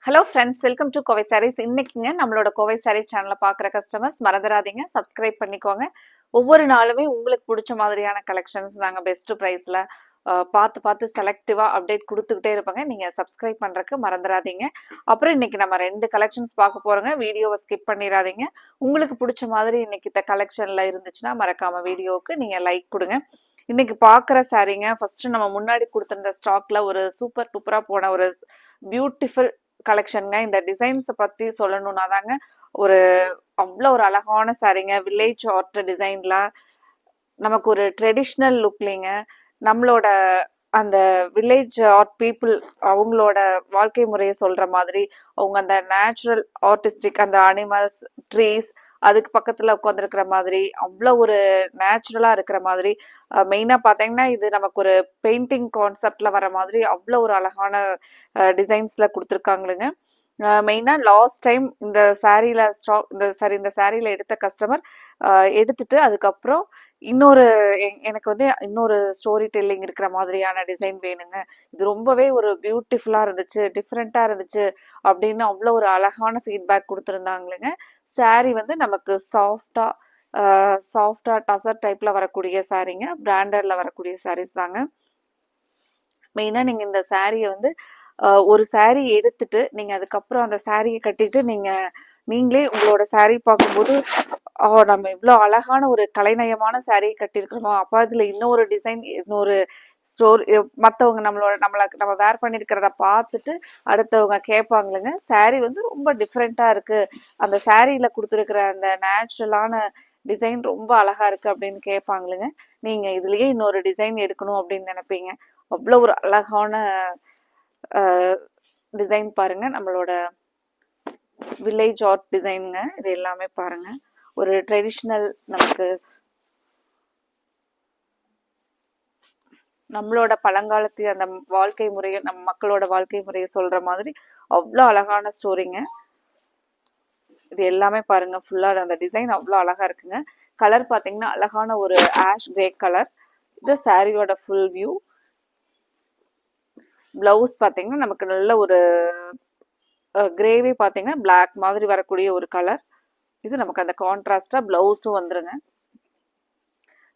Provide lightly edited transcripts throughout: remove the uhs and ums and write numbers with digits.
Hello friends, welcome to Kovai Sarees. இன்னைக்குங்க நம்மளோட கோவை சாரீஸ் சேனலை பார்க்குற கஸ்டமர்ஸ் மறந்துடாதீங்க, சப்ஸ்கிரைப் பண்ணிக்கோங்க. ஒவ்வொரு நாளுமே உங்களுக்கு பிடிச்ச மாதிரியான கலெக்ஷன்ஸ் நாங்கள் பெஸ்ட் ப்ரைஸில் பார்த்து செலக்டிவாக அப்டேட் கொடுத்துக்கிட்டே இருப்பாங்க. நீங்கள் சப்ஸ்கிரைப் பண்ணுறதுக்கு மறந்துடாதீங்க. அப்புறம் இன்னைக்கு நம்ம 2 கலெக்ஷன்ஸ் பார்க்க போகிறோங்க. வீடியோவை ஸ்கிப் பண்ணிடாதீங்க. உங்களுக்கு பிடிச்ச மாதிரி இன்னைக்கு இந்த கலெக்ஷனில் இருந்துச்சுன்னா மறக்காமல் வீடியோவுக்கு நீங்கள் லைக் கொடுங்க. இன்னைக்கு பார்க்குற சாரீங்க ஃபஸ்ட்டு நம்ம முன்னாடி கொடுத்துருந்த ஸ்டாக்ல ஒரு சூப்பர் டூப்பராக போன ஒரு பியூட்டிஃபுல் கலெக்ஷனுங்க. இந்த டிசைன்ஸை பற்றி சொல்லணும்னா தாங்க ஒரு அவ்வளோ ஒரு அழகான சாரீங்க. வில்லேஜ் ஆர்ட் டிசைன்ல நமக்கு ஒரு ட்ரெடிஷ்னல் லுக்லிங்க. நம்மளோட அந்த வில்லேஜ் ஆர்ட் பீப்புள் அவங்களோட வாழ்க்கை முறையை சொல்ற மாதிரி, அவங்க அந்த நேச்சுரல் ஆர்டிஸ்டிக் அந்த அனிமல்ஸ், ட்ரீஸ், அதுக்கு பக்கத்துல உட்காந்துருக்கிற மாதிரி அவ்வளோ ஒரு நேச்சுரலா இருக்கிற மாதிரி, மெயினா பார்த்தீங்கன்னா இது நமக்கு ஒரு பெயிண்டிங் கான்செப்ட்ல வர மாதிரி அவ்வளோ ஒரு அழகான டிசைன்ஸ்ல கொடுத்துருக்காங்களுங்க. மெயினாக லாஸ்ட் டைம் இந்த சாரியில் இந்த சாரியில் எடுத்த கஸ்டமர் எடுத்துட்டு அதுக்கப்புறம் இன்னொரு எனக்கு வந்து இன்னொரு ஸ்டோரி டெல்லிங் இருக்கிற மாதிரியான டிசைன் வேணுங்க, இது ரொம்பவே ஒரு பியூட்டிஃபுல்லாக இருந்துச்சு, டிஃப்ரெண்ட்டாக இருந்துச்சு அப்படின்னு அவ்வளோ ஒரு அழகான ஃபீட்பேக் கொடுத்துருந்தாங்களுங்க. சாரி வந்து நமக்கு சாஃப்டாக டசர் டைப்பில் வரக்கூடிய சாரீங்க, பிராண்டடில் வரக்கூடிய சாரீஸ் தாங்க. மெயினாக நீங்கள் இந்த சாரியை வந்து ஒரு சாரீ எடுத்துட்டு நீங்கள் அதுக்கப்புறம் அந்த சாரியை கட்டிட்டு நீங்களே உங்களோட சாரீ பார்க்கும்போது நம்ம இவ்வளோ அழகான ஒரு கலைநயமான சாரியை கட்டியிருக்கிறோமோ, அப்போ அதில் இன்னொரு டிசைன், இன்னொரு ஸ்டோரி, மற்றவங்க நம்ம வேர் பண்ணியிருக்கிறத பார்த்துட்டு அடுத்தவங்க கேட்பாங்களுங்க, சாரீ வந்து ரொம்ப டிஃப்ரெண்ட்டாக இருக்குது, அந்த சாரியில் கொடுத்துருக்குற அந்த நேச்சுரலான டிசைன் ரொம்ப அழகாக இருக்குது அப்படின்னு கேட்பாங்களுங்க. நீங்கள் இதுலேயே இன்னொரு டிசைன் எடுக்கணும் அப்படின்னு நினைப்பீங்க. அவ்வளோ ஒரு அழகான டிசைன் பாருங்க, நம்மளோட வில்லேஜ் ஆர்ட் டிசைனுங்க. இது எல்லாமே பாருங்க ஒரு ட்ரெடிஷ்னல், நமக்கு நம்மளோட பழங்காலத்து அந்த வாழ்க்கை முறையை, நம்ம மக்களோட வாழ்க்கை முறையை சொல்ற மாதிரி அவ்வளோ அழகான ஸ்டோரிங்க. இது எல்லாமே பாருங்க, ஃபுல்லா அந்த டிசைன் அவ்வளோ அழகா இருக்குங்க. கலர் பார்த்தீங்கன்னா அழகான ஒரு ஆஷ் கிரே கலர். இது சாரியோட ஃபுல் வியூ. பிளவுஸ் பார்த்தீங்கன்னா நமக்கு நல்ல ஒரு கிரேவி பார்த்தீங்கன்னா பிளாக் மாதிரி வரக்கூடிய ஒரு கலர். இது நமக்கு அந்த கான்ட்ராஸ்டா பிளவுஸும் வந்துருங்க.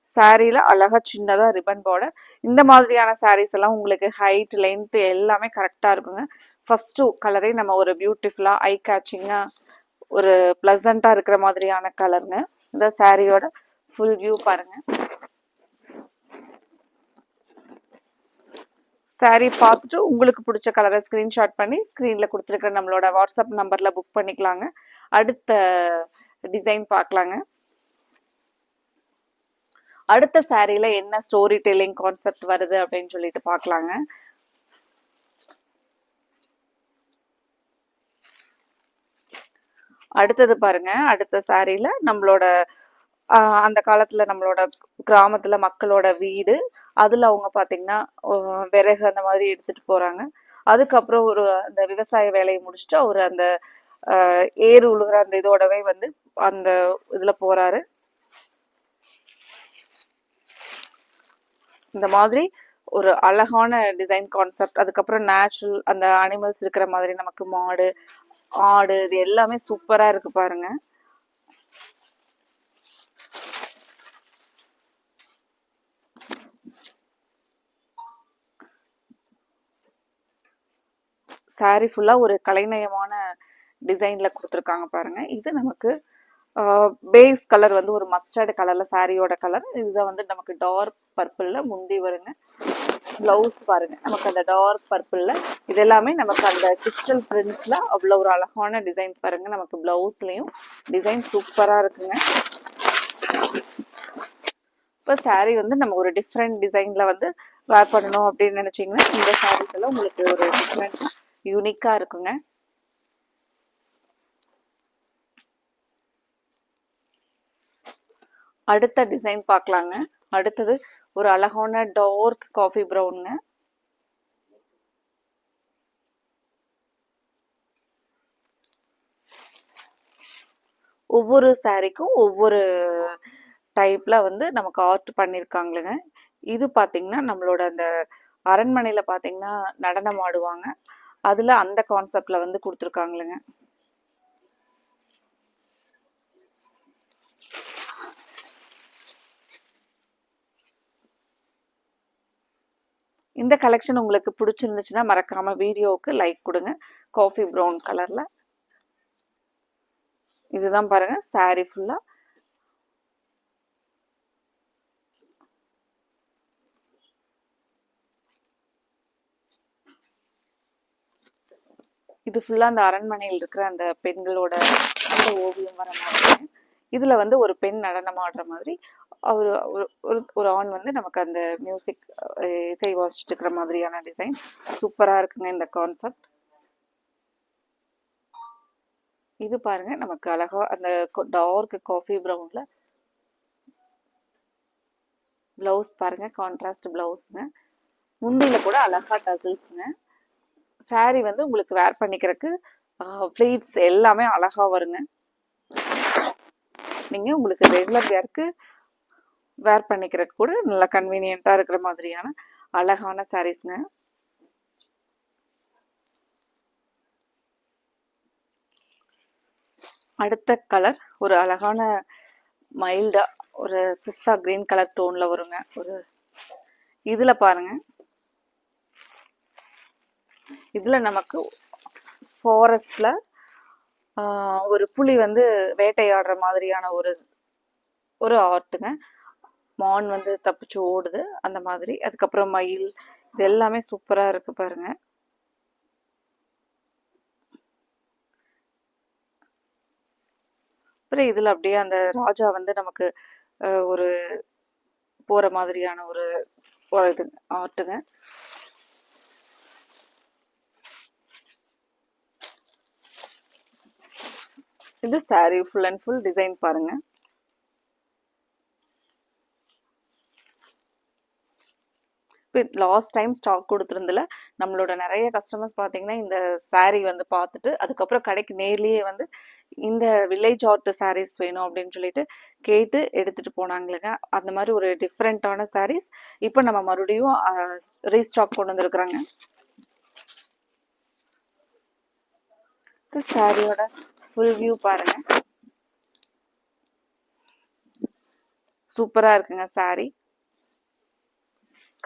சாரியில அழகா சின்னதா ரிப்பன் பார்டர். இந்த மாதிரியான சாரீஸ் எல்லாம் உங்களுக்கு ஹைட், லென்த் எல்லாமே கரெக்டா இருக்குங்க. ஃபர்ஸ்ட் கலரே நம்ம ஒரு பியூட்டிஃபுல்லா ஐ கேச்சிங்கா ஒரு பிளசண்டா இருக்கிற மாதிரியான கலருங்க. இந்த சாரியோட ஃபுல் வியூ பாருங்க. சாரீ பார்த்துட்டு உங்களுக்கு பிடிச்ச கலரை ஸ்க்ரீன்ஷாட் பண்ணி ஸ்க்ரீனில் கொடுத்துருக்குற நம்மளோட வாட்ஸ்அப் நம்பரில் புக் பண்ணிக்கலாங்க. அடுத்த டிசைன் பார்க்கலாங்க. அடுத்த சாரியில் என்ன ஸ்டோரி டெல்லிங் கான்செப்ட் வருது அப்படின்னு சொல்லிட்டு பார்க்கலாங்க. அடுத்தது பாருங்க, அடுத்த சாரியில் நம்மளோட அந்த காலத்தில் நம்மளோட கிராமத்தில் மக்களோட வீடு, அதில் அவங்க பார்த்திங்கன்னா விறகு அந்த மாதிரி எடுத்துகிட்டு போகிறாங்க. அதுக்கப்புறம் ஒரு அந்த விவசாய வேலையை முடிச்சுட்டு அவர் அந்த ஏறு உழுகிற அந்த இதோடவே வந்து அந்த இதில் போகிறாரு. இந்த மாதிரி ஒரு அழகான டிசைன் கான்செப்ட். அதுக்கப்புறம் நேச்சுரல் அந்த அனிமல்ஸ் இருக்கிற மாதிரி, நமக்கு மாடு, ஆடு, இது எல்லாமே சூப்பராக இருக்கு பாருங்க. சாரி ஃபுல்லாக ஒரு கலைநயமான டிசைனில் கொடுத்துருக்காங்க பாருங்க. இது நமக்கு பேஸ் கலர் வந்து ஒரு மஸ்டர்டு கலரில் சாரியோட கலர். இதுதான் வந்து நமக்கு டார்க் பர்பிளில் முந்தி வருங்க. ப்ளவுஸ் பாருங்க, நமக்கு அந்த டார்க் பர்பிளில் இது எல்லாமே நமக்கு அந்த டிஜிட்டல் பிரிண்ட்ஸில் அவ்வளோ ஒரு அழகான டிசைன் பாருங்க. நமக்கு ப்ளவுஸ்லேயும் டிசைன் சூப்பராக இருக்குங்க. இப்போ சாரீ வந்து நம்ம ஒரு டிஃப்ரெண்ட் டிசைனில் வந்து வேர் பண்ணணும் அப்படின்னு நினச்சிங்கன்னா இந்த சாரீஸ் எல்லாம் உங்களுக்கு ஒரு டிஃப்ரெண்ட் யூனிக்காக இருக்குங்க. அடுத்த டிசைன் பார்க்கலாங்க. அடுத்தது ஒரு அழகான டார்க் காஃபி ப்ரௌனுங்க. ஒவ்வொரு சாரிக்கும் ஒவ்வொரு டைப்ல வந்து நமக்கு ஆர்ட் பண்ணியிருக்காங்களுங்க. இது பார்த்தீங்கன்னா நம்மளோட அந்த அரண்மனையில் பார்த்தீங்கன்னா நடனம் ஆடுவாங்க, அதில் அந்த கான்செப்டில் வந்து கொடுத்துருக்காங்களுங்க. இந்த கலெக்ஷன் உங்களுக்கு பிடிச்சிருந்துச்சுன்னா மறக்காமல் வீடியோவுக்கு லைக் கொடுங்க. காஃபி ப்ரௌன் கலரில் இதுதான் பாருங்கள் சாரீ ஃபுல்லாக. இது ஃபுல்லாக அந்த அரண்மனையில் இருக்கிற அந்த பெண்களோட அந்த ஓவியம் வர மாதிரி. இதில் வந்து ஒரு பெண் நடனம் ஆடுற மாதிரி அவர் ஒரு ஆண் வந்து நமக்கு அந்த மியூசிக் இசை வாசிச்சுட்டு இருக்கிற மாதிரியான டிசைன் சூப்பராக இருக்குங்க இந்த கான்செப்ட். இது பாருங்க நமக்கு அழகா அந்த டார்க் காஃபி ப்ரௌன்ல பிளவுஸ் பாருங்க, கான்ட்ராஸ்ட் பிளவுஸுங்க. முந்தியில கூட அழகா டசில்ஸுங்க. சாரீ வந்து உங்களுக்கு வேர் பண்ணிக்கிறதுக்கு ஃப்ளீட்ஸ் எல்லாமே அழகா வருங்க. நீங்க உங்களுக்கு ரெகுலர் வேர்க்கு வேர் பண்ணிக்கிறதுக்கு கூட நல்லா கன்வீனியண்டா இருக்கிற மாதிரியான அழகான சாரீஸ்ங்க. அடுத்த கலர் ஒரு அழகான மைல்டா ஒரு பிஸ்தா கிரீன் கலர் டோன்ல வருங்க. ஒரு இதுல பாருங்க, இதுல நமக்கு ஃபாரஸ்ட்ல ஒரு புலி வந்து வேட்டையாடுற மாதிரியான ஒரு ஆர்ட்டுங்க. மான் வந்து தப்பிச்சு ஓடுது அந்த மாதிரி. அதுக்கப்புறம் மயில், இது எல்லாமே சூப்பரா இருக்கு பாருங்க. அப்புறம் இதுல அப்படியே அந்த ராஜா வந்து நமக்கு ஒரு போற மாதிரியான ஒரு இது ஆர்ட்டுங்க. இது sorry full and full design பாருங்க. லாஸ்ட் டைம் ஸ்டாக் கொடுத்துருந்துல நம்மளோட நிறைய கஸ்டமர்ஸ் பார்த்தீங்கன்னா இந்த சாரீ வந்து பார்த்துட்டு அதுக்கப்புறம் கடைக்கு நேர்லேயே வந்து இந்த வில்லேஜ் ஆர்ட் சாரீஸ் வேணும் அப்படின்னு சொல்லிட்டு கேட்டு எடுத்துட்டு போனாங்களுங்க. அந்த மாதிரி ஒரு டிஃப்ரெண்ட்டான சாரீஸ் இப்போ நம்ம மறுபடியும் ரீஸ்டாக் கொண்டு வந்துருக்குறாங்க. சாரியோட ஃபுல் வியூ பாருங்க, சூப்பரா இருக்குங்க சாரி.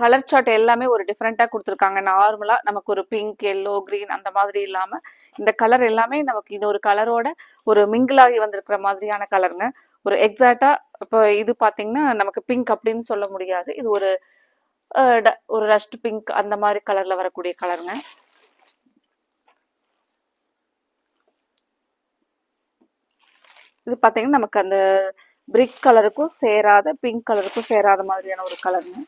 கலர் சார்ட் எல்லாமே ஒரு டிஃப்ரெண்ட்டாக கொடுத்துருக்காங்க. நார்மலாக நமக்கு ஒரு பிங்க், எல்லோ, க்ரீன் அந்த மாதிரி இல்லாமல் இந்த கலர் எல்லாமே நமக்கு இது ஒரு கலரோட ஒரு மிங்கிளாகி வந்திருக்கிற மாதிரியான கலருங்க. ஒரு எக்ஸாக்டாக இப்போ இது பார்த்தீங்கன்னா நமக்கு பிங்க் அப்படின்னு சொல்ல முடியாது. இது ஒரு ரஸ்ட் பிங்க் அந்த மாதிரி கலரில் வரக்கூடிய கலருங்க. இது பார்த்தீங்கன்னா நமக்கு அந்த பிரிக் கலருக்கும் சேராத பிங்க் கலருக்கும் சேராத மாதிரியான ஒரு கலருங்க.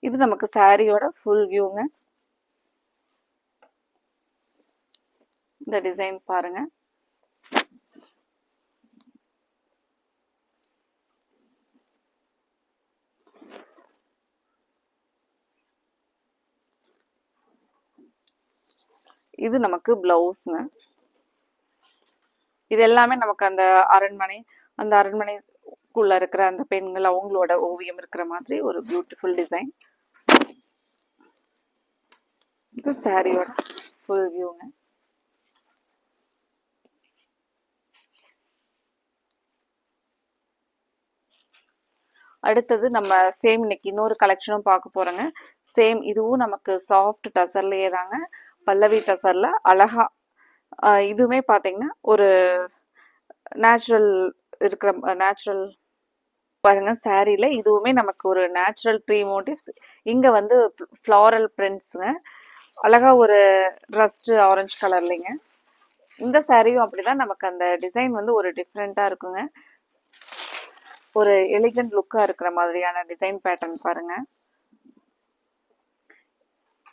இது நமக்கு சாரியோட ஃபுல் வியூங்க. இந்த டிசைன் பாருங்க. இது நமக்கு பிளவுஸ்ங்க. இது எல்லாமே நமக்கு அந்த அரண்மனைக்குள்ள இருக்கிற அந்த பெண்கள் அவங்களோட ஓவியம் இருக்கிற மாதிரி ஒரு பியூட்டிஃபுல் டிசைன். இது சாரியோட ஃபுல் வியூங்க. அடுத்தது நம்ம சேம் இன்னைக்கு இன்னொரு கலெக்ஷனும் பார்க்க போறோங்க. சேம் இதுவும் நமக்கு சாஃப்ட் டசர்லயே தாங்க, பல்லவி டசர்ல அழகா. இதுவுமே பார்த்தீங்கன்னா ஒரு நேச்சுரல் இருக்கிற நேச்சுரல் பாருங்க சாரியில இதுவுமே நமக்கு ஒரு நேச்சுரல் ட்ரீ மோட்டிவ்ஸ். இங்க வந்து ஃப்ளாரல் பிரிண்ட்ஸுங்க. அழகா ஒரு ரஸ்ட் ஆரஞ்சு கலர்லைங்க. இந்த சாரியும் அப்படிதான் நமக்கு அந்த டிசைன் வந்து ஒரு டிஃப்ரெண்டா இருக்குங்க. ஒரு எலிகன்ட் லுக்கா இருக்கிற மாதிரியான டிசைன் பேட்டர்ன் பாருங்க.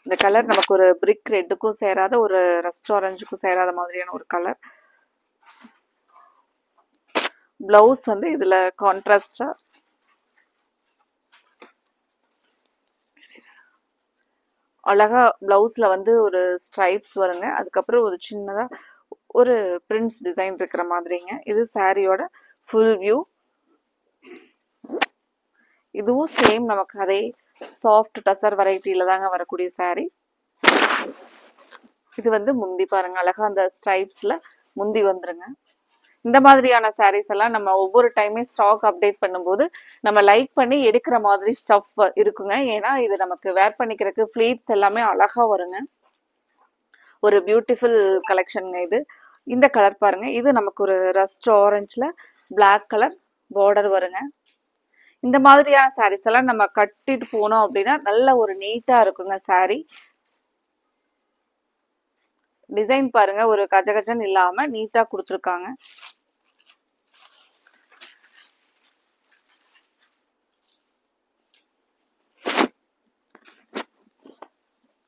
இந்த கலர் நமக்கு ஒரு பிரிக் ரெட்டுக்கும் சேராத ஒரு ரஸ்ட் ஆரஞ்சுக்கும் சேராத மாதிரியான ஒரு கலர். பிளவுஸ் வந்து இதுல கான்ட்ராஸ்டா அழகா பிளவுஸ்ல வந்து ஒரு ஸ்ட்ரைப்ஸ் வருங்க. அதுக்கப்புறம் ஒரு சின்னதா ஒரு பிரிண்ட்ஸ் டிசைன் இருக்கிற மாதிரிங்க. இது சாரியோட ஃபுல் வியூ. இதுவும் சேம் நமக்கு அதே சாஃப்ட் டசர் வெரைட்டியில தாங்க வரக்கூடிய saree. இது வந்து முந்தி பாருங்க, அழகா அந்த ஸ்ட்ரைப்ஸ்ல முந்தி வந்துருங்க. இந்த மாதிரியான sarees எல்லாம் நம்ம ஒவ்வொரு டைமே ஸ்டாக் அப்டேட் பண்ணும்போது நம்ம லைக் பண்ணி எடுக்கிற மாதிரி ஸ்டஃப் இருக்குங்க. ஏன்னா இது நமக்கு வேர் பண்ணிக்கிறதுக்கு ஃபிளீட்ஸ் எல்லாமே அழகா வருங்க. ஒரு பியூட்டிஃபுல் கலெக்ஷனுங்க இது. இந்த கலர் பாருங்க, இது நமக்கு ஒரு ரஸ்ட் ஆரஞ்சுல பிளாக் கலர் பார்டர் வருங்க. இந்த மாதிரியான sarees எல்லாம் நம்ம கட்டிட்டு போனோம் அப்படின்னா நல்ல ஒரு நீட்டா இருக்குங்க saree. டிசைன் பாருங்க, ஒரு கஜகஜன்னு இல்லாம நீட்டா கொடுத்துருக்காங்க.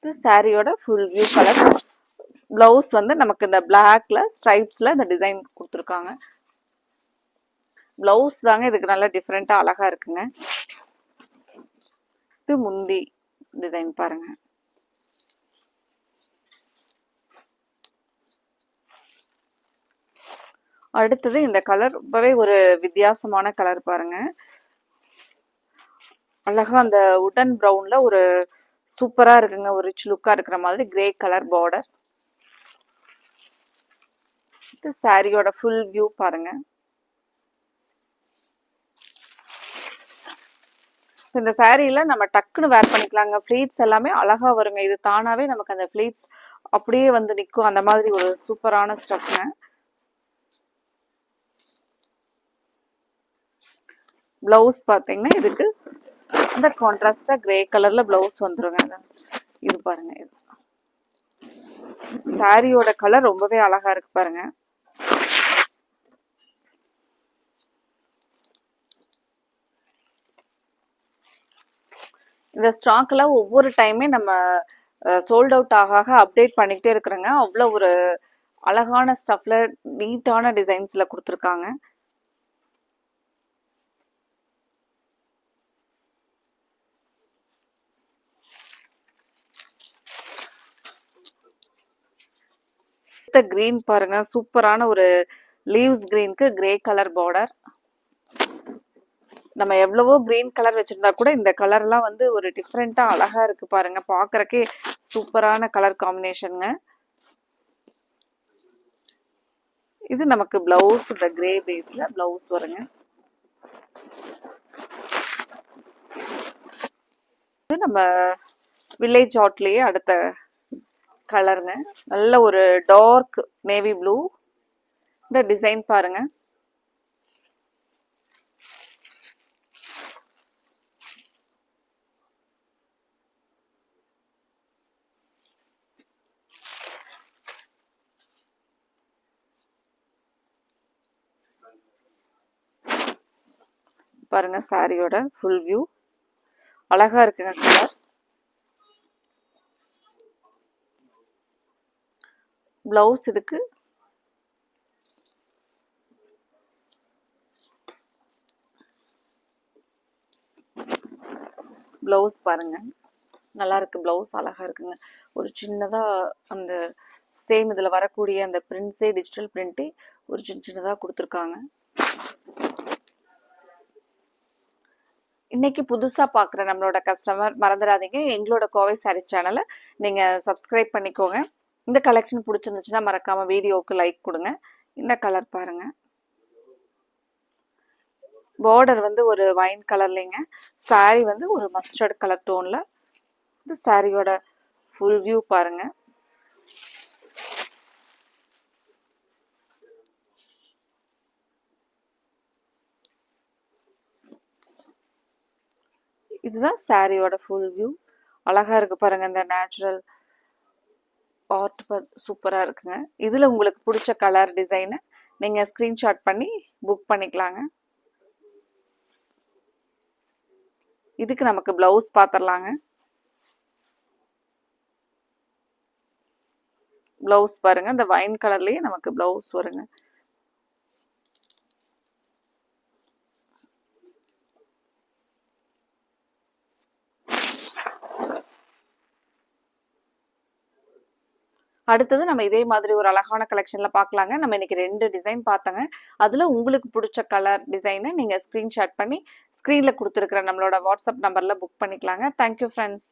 இது சாரியோட ஃபுல் வியூ கலர். பிளவுஸ் வந்து நமக்கு இந்த பிளாக்ல ஸ்ட்ரைப்ஸ்ல இந்த டிசைன் கொடுத்துருக்காங்க. பிளவுஸ் தாங்க இதுக்கு நல்லா டிஃப்ரெண்டா அழகா இருக்குங்க. இது முந்தி டிசைன் பாருங்க. அடுத்தது இந்த கலர் ரொம்பவே ஒரு வித்தியாசமான கலர் பாருங்க. அழகா அந்த உடன் ப்ரௌன்ல ஒரு சூப்பரா இருக்குங்க. ஒரு ரிச் லுக்கா இருக்கிற மாதிரி கிரே கலர் பார்டர். இது சாரியோட ஃபுல் வியூ பாருங்க. இந்த சாரியில நம்ம டக்குன்னு வேர் பண்ணிக்கலாங்க. ஃபிளீட்ஸ் எல்லாமே அழகா வருங்க. இது தானாவே நமக்கு அந்த ஃபிளீட்ஸ் அப்படியே வந்து நிற்கும். அந்த மாதிரி ஒரு சூப்பரான ஸ்டஃப்ங்க. பிளவுஸ் பார்த்தீங்கன்னா இதுக்கு அந்த கான்ட்ராஸ்டா கிரே கலர்ல பிளவுஸ் வந்துருங்க. இது பாருங்க, இது சாரியோட கலர் ரொம்பவே அழகா இருக்கு பாருங்க. இந்த ஸ்டாக்ல ஒவ்வொரு டைமே நம்ம சோல்ட் அவுட் ஆக அப்டேட் பண்ணிக்கிட்டே இருக்கிறோங்க. அவ்வளோ ஒரு அழகான ஸ்டஃப்ல நீட்டான டிசைன்ஸ்ல கொடுத்துருக்காங்க. கிரீன் பாருங்க, சூப்பரான ஒரு லீவ்ஸ் கிரீனுக்கு கிரே கலர் பார்டர். நம்ம எவ்வளவோ கிரீன் கலர் வச்சிருந்தா கூட இந்த கலர்லாம் வந்து ஒரு டிஃப்ரெண்டா அழகா இருக்கு பாருங்க. பார்க்கறக்கே சூப்பரான கலர் காம்பினேஷனுங்க. இது நமக்கு பிளவுஸ் இந்த கிரே பேஸ்ல பிளவுஸ் வருங்க. இது நம்ம வில்லேஜ் ஆர்ட்லயே அடுத்த கலருங்க. நல்ல ஒரு டார்க் நேவி ப்ளூ. இந்த டிசைன் பாருங்க. பாருங்க சாரியோட ஃபுல் வியூ அழகா இருக்குங்க கலர். பிளவுஸ் இதுக்கு பிளவுஸ் பாருங்க, நல்லா இருக்கு. பிளவுஸ் அழகா இருக்குங்க. ஒரு சின்னதா அந்த சேம் இதுல வரக்கூடிய அந்த பிரிண்ட்ஸே டிஜிட்டல் பிரிண்டே ஒரு சின்னதா கொடுத்துருக்காங்க. இன்னைக்கு புதுசா பார்க்குற நம்மளோட கஸ்டமர் மறந்துடாதீங்க, எங்களோட கோவை சாரி சேனலை நீங்க சப்ஸ்கிரைப் பண்ணிக்கோங்க. இந்த கலெக்ஷன் பிடிச்சிருந்துச்சுன்னா மறக்காம வீடியோவுக்கு லைக் கொடுங்க. இந்த கலர் பாருங்க. பார்டர் வந்து ஒரு வைன் கலர்லைங்க. சாரி வந்து ஒரு மஸ்டர்ட் கலர் டோன்ல. இந்த சாரியோட ஃபுல் வியூ பாருங்க. இதுதான் சாரியோட ஃபுல் வியூ. அழகா இருக்கு பாருங்க. இந்த நேச்சுரல் ஆர்ட் சூப்பரா இருக்குங்க. இதுல உங்களுக்கு பிடிச்ச கலர் டிசைனை நீங்க ஸ்கிரீன்ஷாட் பண்ணி புக் பண்ணிக்கலாங்க. இதுக்கு நமக்கு பிளவுஸ் பார்த்துடலாங்க. பிளவுஸ் பாருங்க, இந்த வைன் கலர்லயே நமக்கு பிளவுஸ் வருங்க. அடுத்தது நம்ம இதே மாதிரி ஒரு அழகான கலெக்ஷன்ல பார்க்கலாங்க. நம்ம இன்னைக்கு 2 டிசைன் பார்த்தோங்க. அதுல உங்களுக்கு புடிச்ச கலர் டிசைன நீங்க ஸ்கிரீன்ஷாட் பண்ணி ஸ்க்ரீன்ல குடுத்துருக்கிற நம்மளோட வாட்ஸ்அப் நம்பர்ல புக் பண்ணிக்கலாங்க. Thank you friends.